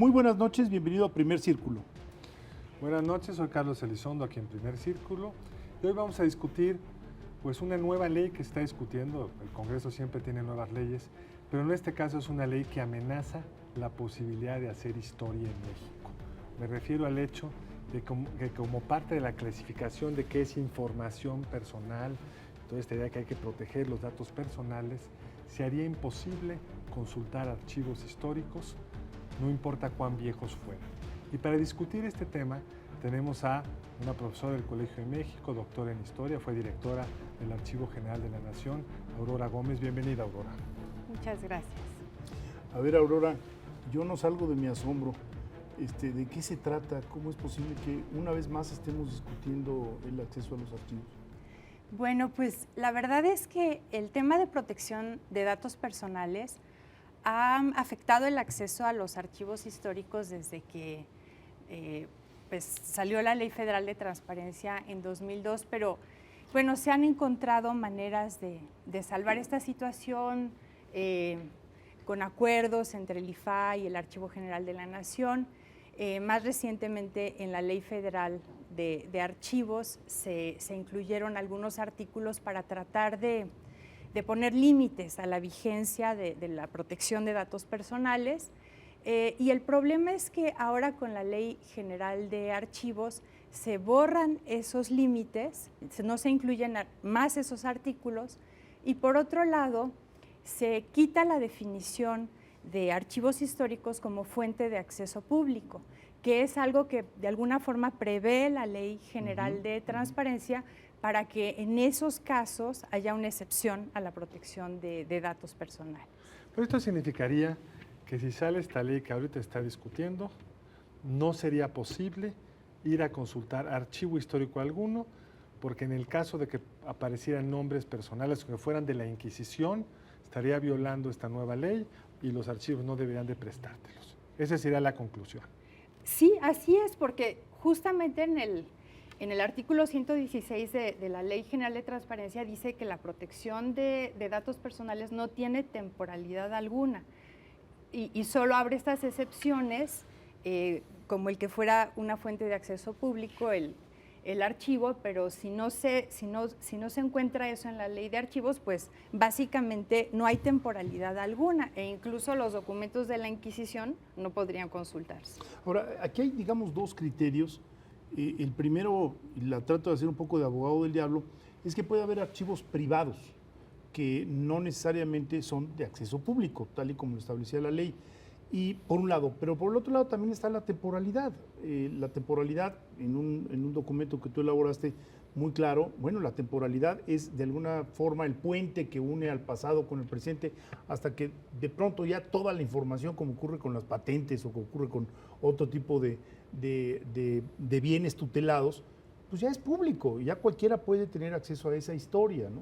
Muy buenas noches, bienvenido a Primer Círculo. Buenas noches, soy Carlos Elizondo aquí en Primer Círculo y hoy vamos a discutir pues una nueva ley que se está discutiendo. El Congreso siempre tiene nuevas leyes, pero en este caso es una ley que amenaza la posibilidad de hacer historia en México. Me refiero al hecho de que como parte de la clasificación de qué es información personal, toda esta idea que hay que proteger los datos personales, se haría imposible consultar archivos históricos, no importa cuán viejos fueran. Y para discutir este tema tenemos a una profesora del Colegio de México, doctora en Historia, fue directora del Archivo General de la Nación, Aurora Gómez. Bienvenida, Aurora. Muchas gracias. A ver, Aurora, yo no salgo de mi asombro. ¿De qué se trata? ¿Cómo es posible que una vez más estemos discutiendo el acceso a los archivos? Bueno, pues la verdad es que el tema de protección de datos personales ha afectado el acceso a los archivos históricos desde que pues salió la Ley Federal de Transparencia en 2002, pero bueno, se han encontrado maneras de salvar esta situación con acuerdos entre el IFA y el Archivo General de la Nación. Más recientemente en la Ley Federal de Archivos se incluyeron algunos artículos para tratar de poner límites a la vigencia de la protección de datos personales. Y el problema es que ahora con la Ley General de Archivos se borran esos límites, no se incluyen más esos artículos, y por otro lado se quita la definición de archivos históricos como fuente de acceso público, que es algo que de alguna forma prevé la Ley General de Transparencia para que en esos casos haya una excepción a la protección de datos personales. Pero esto significaría que si sale esta ley que ahorita está discutiendo, no sería posible ir a consultar archivo histórico alguno, porque en el caso de que aparecieran nombres personales que fueran de la Inquisición, estaría violando esta nueva ley y los archivos no deberían de prestártelos. Esa sería la conclusión. Sí, así es, porque justamente en el artículo 116 de la Ley General de Transparencia dice que la protección de datos personales no tiene temporalidad alguna y solo abre estas excepciones, como el que fuera una fuente de acceso público, el archivo, pero si no se encuentra eso en la Ley de Archivos, pues básicamente no hay temporalidad alguna e incluso los documentos de la Inquisición no podrían consultarse. Ahora, aquí hay, digamos, dos criterios. El primero, y la trato de hacer un poco de abogado del diablo, es que puede haber archivos privados que no necesariamente son de acceso público, tal y como lo establecía la ley. Y por un lado, pero por el otro lado también está la temporalidad. La temporalidad, en un documento que tú elaboraste muy claro, bueno, la temporalidad es de alguna forma el puente que une al pasado con el presente hasta que de pronto ya toda la información, como ocurre con las patentes o como ocurre con otro tipo de bienes tutelados, pues ya es público, ya cualquiera puede tener acceso a esa historia, ¿no?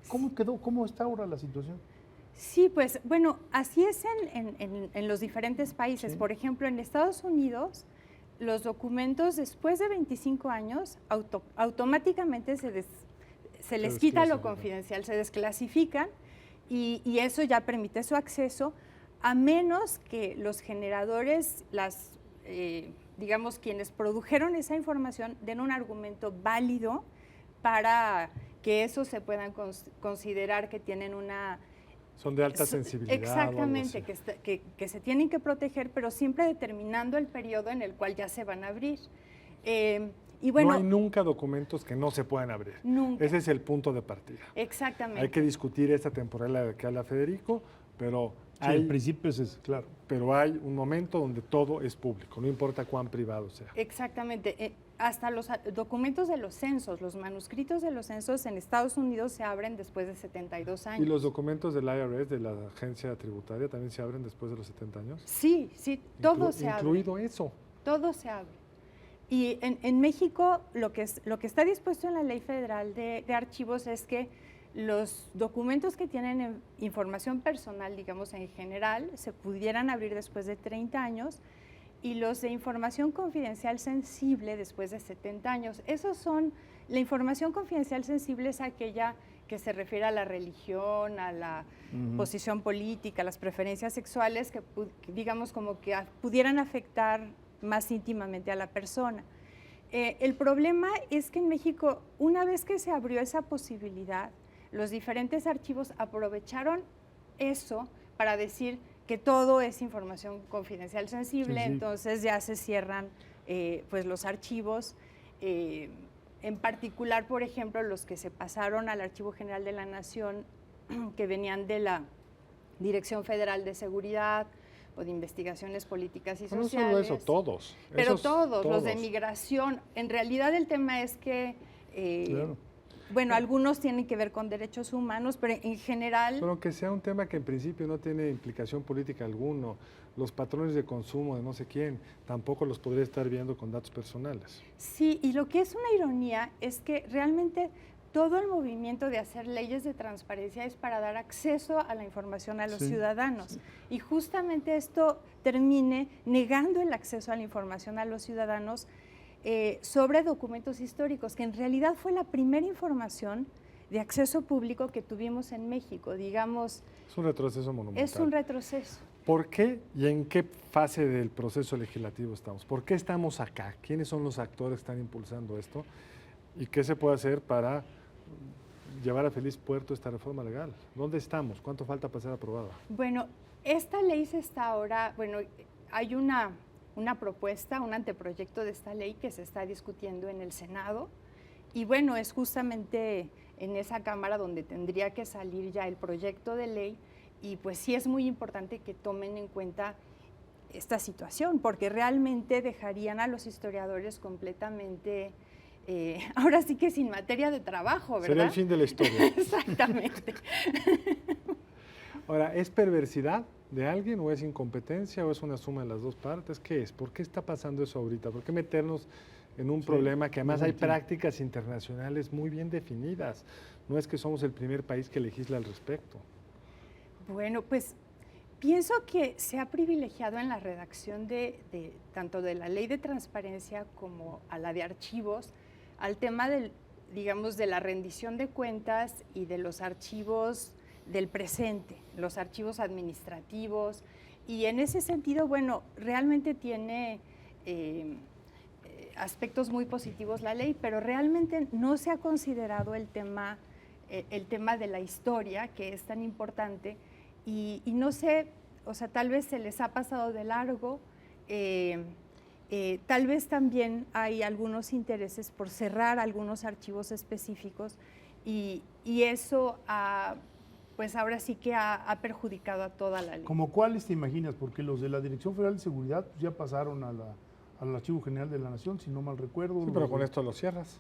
¿Cómo está ahora la situación? Sí, pues bueno, así es en los diferentes países. Sí. Por ejemplo, en Estados Unidos, los documentos después de 25 años automáticamente se les quita lo confidencial, se desclasifican y eso ya permite su acceso, a menos que los generadores, digamos, quienes produjeron esa información, den un argumento válido para que esos se puedan considerar que tienen una... Son de alta sensibilidad. Exactamente, que se tienen que proteger, pero siempre determinando el periodo en el cual ya se van a abrir. Y bueno, no hay nunca documentos que no se puedan abrir. Nunca. Ese es el punto de partida. Exactamente. Hay que discutir esta temporalidad de que habla Federico, pero sí, el principio es claro. Pero hay un momento donde todo es público, no importa cuán privado sea. Exactamente. Hasta los documentos de los censos, los manuscritos de los censos en Estados Unidos se abren después de 72 años. ¿Y los documentos del IRS, de la agencia tributaria, también se abren después de los 70 años? Sí, todo se abre. Incluido eso. Todo se abre. Y en México lo que está dispuesto en la Ley Federal de Archivos es que los documentos que tienen información personal, digamos en general, se pudieran abrir después de 30 años y los de información confidencial sensible después de 70 años. Esos son, la información confidencial sensible es aquella que se refiere a la religión, a la posición política, a las preferencias sexuales, que digamos como que pudieran afectar más íntimamente a la persona. El problema es que en México, una vez que se abrió esa posibilidad, los diferentes archivos aprovecharon eso para decir que todo es información confidencial sensible, Sí, sí. entonces ya se cierran pues los archivos. En particular, por ejemplo, los que se pasaron al Archivo General de la Nación, que venían de la Dirección Federal de Seguridad o de Investigaciones Políticas y No Sociales. solo eso, todos. Pero Esos, todos, los de migración. En realidad el tema es que, Claro. bueno, algunos tienen que ver con derechos humanos, pero en general... Pero que sea un tema que en principio no tiene implicación política alguno, los patrones de consumo de no sé quién, tampoco los podría estar viendo con datos personales. Sí, y lo que es una ironía es que realmente todo el movimiento de hacer leyes de transparencia es para dar acceso a la información a los ciudadanos. Y justamente esto termine negando el acceso a la información a los ciudadanos sobre documentos históricos, que en realidad fue la primera información de acceso público que tuvimos en México, digamos. Es un retroceso monumental. Es un retroceso. ¿Por qué y en qué fase del proceso legislativo estamos? ¿Por qué estamos acá? ¿Quiénes son los actores que están impulsando esto? ¿Y qué se puede hacer para llevar a feliz puerto esta reforma legal? ¿Dónde estamos? ¿Cuánto falta para ser aprobada? Bueno, esta ley se está ahora, bueno, hay una propuesta, un anteproyecto de esta ley que se está discutiendo en el Senado y bueno, es justamente en esa Cámara donde tendría que salir ya el proyecto de ley y pues sí es muy importante que tomen en cuenta esta situación porque realmente dejarían a los historiadores completamente, ahora sí que sin materia de trabajo, ¿verdad? Sería el fin de la historia. Exactamente. Ahora, ¿es perversidad de alguien o es incompetencia o es una suma de las dos partes? ¿Qué es? ¿Por qué está pasando eso ahorita? ¿Por qué meternos en un problema que además hay prácticas internacionales muy bien definidas? No es que somos el primer país que legisla al respecto. Bueno, pues pienso que se ha privilegiado en la redacción de tanto de la ley de transparencia como a la de archivos al tema del, digamos, de la rendición de cuentas y de los archivos del presente, los archivos administrativos, y en ese sentido, bueno, realmente tiene aspectos muy positivos la ley, pero realmente no se ha considerado el tema de la historia, que es tan importante, y no sé, o sea, tal vez se les ha pasado de largo, tal vez también hay algunos intereses por cerrar algunos archivos específicos, y eso pues ahora sí que ha perjudicado a toda la ley. ¿Como cuáles te imaginas? Porque los de la Dirección Federal de Seguridad pues, ya pasaron al Archivo General de la Nación, si no mal recuerdo. Sí, pero con esto lo cierras.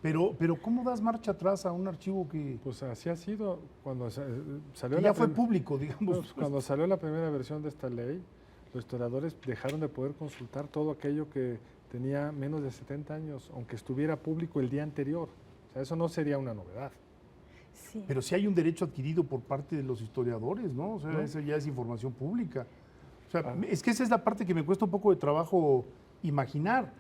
Pero ¿cómo das marcha atrás a un archivo que, Pues así ha sido cuando salió que ya fue público, digamos? Pues, cuando salió la primera versión de esta ley, los historiadores dejaron de poder consultar todo aquello que tenía menos de 70 años, aunque estuviera público el día anterior. O sea, eso no sería una novedad. Sí. Pero sí hay un derecho adquirido por parte de los historiadores, ¿no? O sea, eso ya es información pública. O sea, es que esa es la parte que me cuesta un poco de trabajo imaginar.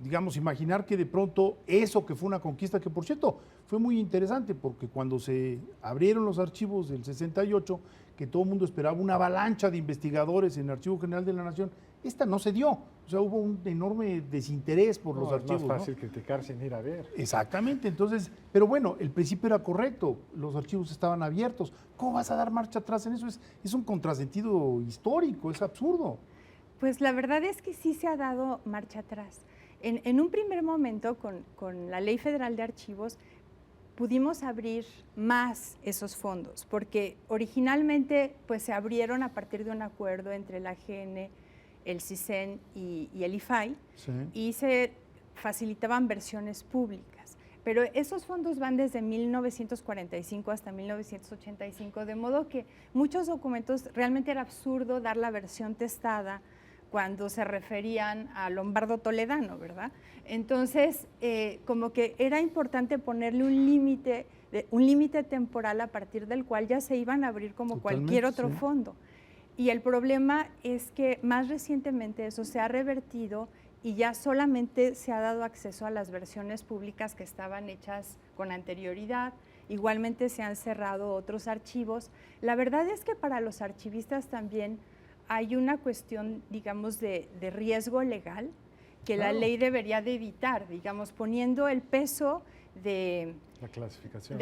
Digamos, imaginar que de pronto eso que fue una conquista, que por cierto fue muy interesante, porque cuando se abrieron los archivos del 68, que todo el mundo esperaba una avalancha de investigadores en el Archivo General de la Nación, esta no se dio. O sea, hubo un enorme desinterés por los archivos. Es más fácil criticar sin ir a ver. Exactamente, entonces, pero bueno, el principio era correcto, los archivos estaban abiertos. ¿Cómo vas a dar marcha atrás en eso? Es un contrasentido histórico, es absurdo. Pues la verdad es que sí se ha dado marcha atrás. En un primer momento, con la Ley Federal de Archivos, pudimos abrir más esos fondos, porque originalmente pues, se abrieron a partir de un acuerdo entre la AGN, el CISEN y el IFAI, Sí. y se facilitaban versiones públicas. Pero esos fondos van desde 1945 hasta 1985, de modo que muchos documentos realmente era absurdo dar la versión testada cuando se referían a Lombardo Toledano, ¿verdad? Entonces, como que era importante ponerle un límite temporal a partir del cual ya se iban a abrir como cualquier otro fondo. Y el problema es que más recientemente eso se ha revertido y ya solamente se ha dado acceso a las versiones públicas que estaban hechas con anterioridad. Igualmente se han cerrado otros archivos. La verdad es que para los archivistas también hay una cuestión, digamos, de riesgo legal que la ley debería de evitar, digamos, poniendo el peso de la clasificación.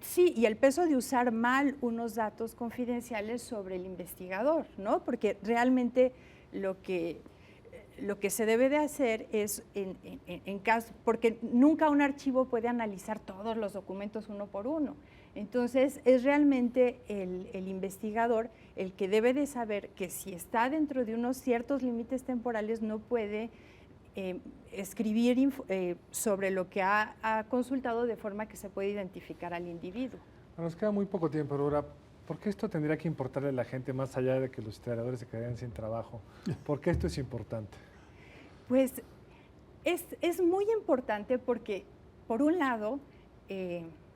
Sí, y el peso de usar mal unos datos confidenciales sobre el investigador, ¿no? Porque realmente lo que se debe de hacer es, en caso, porque nunca un archivo puede analizar todos los documentos uno por uno. Entonces, es realmente el investigador el que debe de saber que si está dentro de unos ciertos límites temporales no puede escribir sobre lo que ha consultado de forma que se pueda identificar al individuo. Nos queda muy poco tiempo, Aurora. ¿Por qué esto tendría que importarle a la gente más allá de que los historiadores se quedarían sin trabajo? ¿Por qué esto es importante? Pues es muy importante porque, por un lado,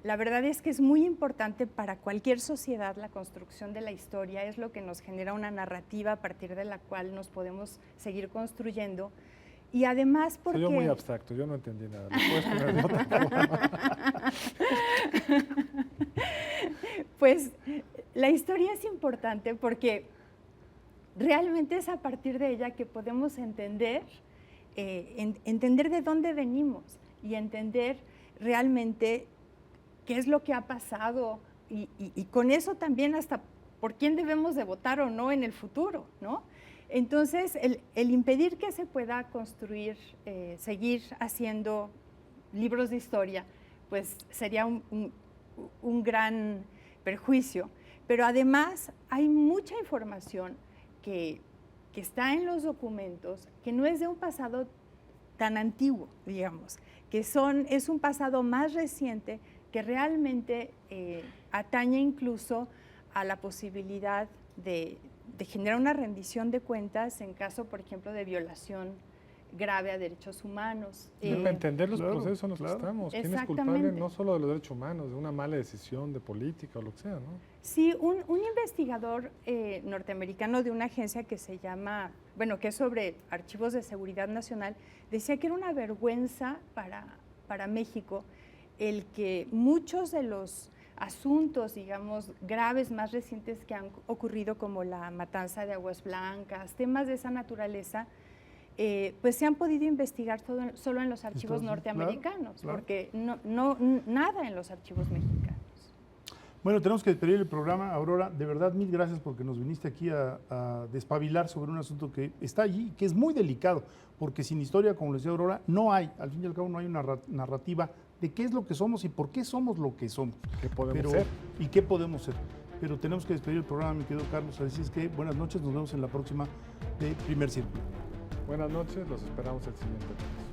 la verdad es que es muy importante para cualquier sociedad la construcción de la historia, es lo que nos genera una narrativa a partir de la cual nos podemos seguir construyendo. Y además porque... Soy yo muy abstracto, yo no entendí nada. ¿Me puedes poner de otra forma? Pues la historia es importante porque realmente es a partir de ella que podemos entender de dónde venimos y entender realmente qué es lo que ha pasado y con eso también hasta por quién debemos de votar o no en el futuro, ¿no? Entonces, el impedir que se pueda construir, seguir haciendo libros de historia, pues sería un gran perjuicio. Pero además hay mucha información que está en los documentos, que no es de un pasado tan antiguo, digamos, que es un pasado más reciente que realmente atañe incluso a la posibilidad de generar una rendición de cuentas en caso, por ejemplo, de violación grave a derechos humanos. Para entender los procesos en los que estamos. ¿Quién es culpable no solo de los derechos humanos, de una mala decisión de política o lo que sea, ¿no? Sí, un investigador norteamericano de una agencia que se llama, bueno, que es sobre archivos de seguridad nacional, decía que era una vergüenza para México el que muchos de los asuntos, digamos, graves más recientes que han ocurrido, como la matanza de Aguas Blancas, temas de esa naturaleza, pues se han podido investigar solo en los archivos norteamericanos, porque nada en los archivos mexicanos. Bueno, tenemos que despedir el programa. Aurora, de verdad, mil gracias porque nos viniste aquí a despabilar sobre un asunto que está allí, que es muy delicado, porque sin historia, como le decía Aurora, no hay, al fin y al cabo, no hay una narrativa de qué es lo que somos y por qué somos lo que somos. ¿Qué podemos ser? Y qué podemos ser. Pero tenemos que despedir el programa, mi querido Carlos. Así es que buenas noches, nos vemos en la próxima de Primer Círculo. Buenas noches, los esperamos el siguiente lunes.